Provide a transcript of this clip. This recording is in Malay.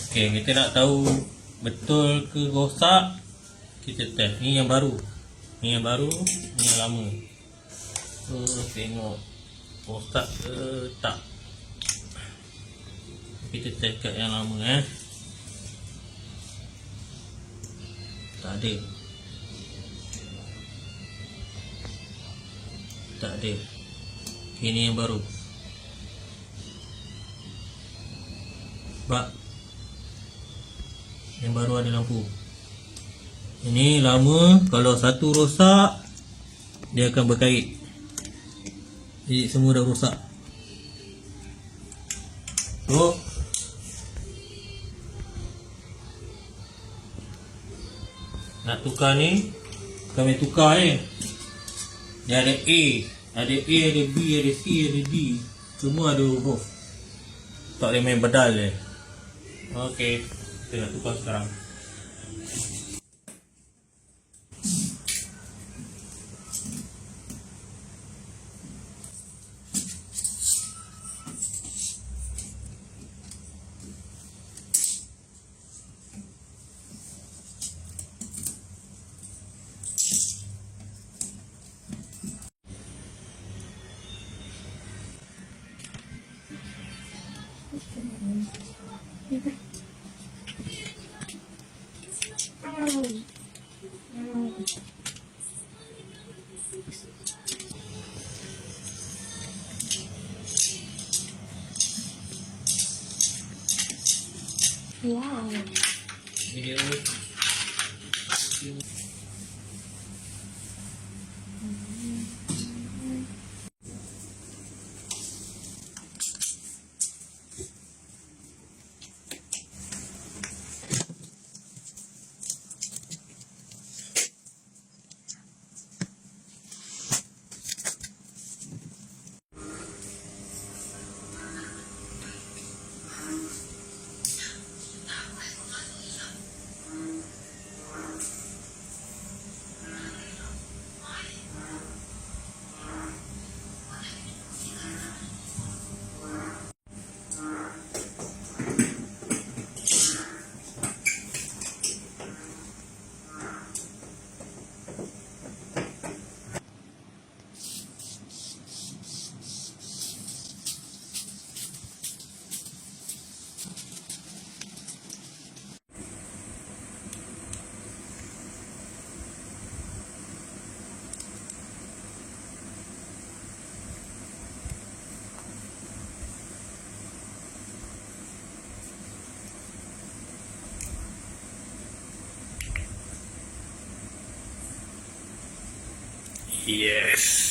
Okey, kita nak tahu betul ke rosak, kita test. Ni yang baru, ni yang baru, ni yang lama. So tengok rosak ke tak. Kita test kat yang lama. Tak ada, tak ada. Okay, ni yang baru. Sebab yang baru ada lampu. Ini lama, kalau satu rosak dia akan berkait. Jadi semua dah rosak. So nak tukar ni, kami tukar dia ada A, ada B, ada C, ada D. Semua ada huruf. Tak boleh main bedal je. Okey, kita nak tukar sekarang. Wow. Video. Yes.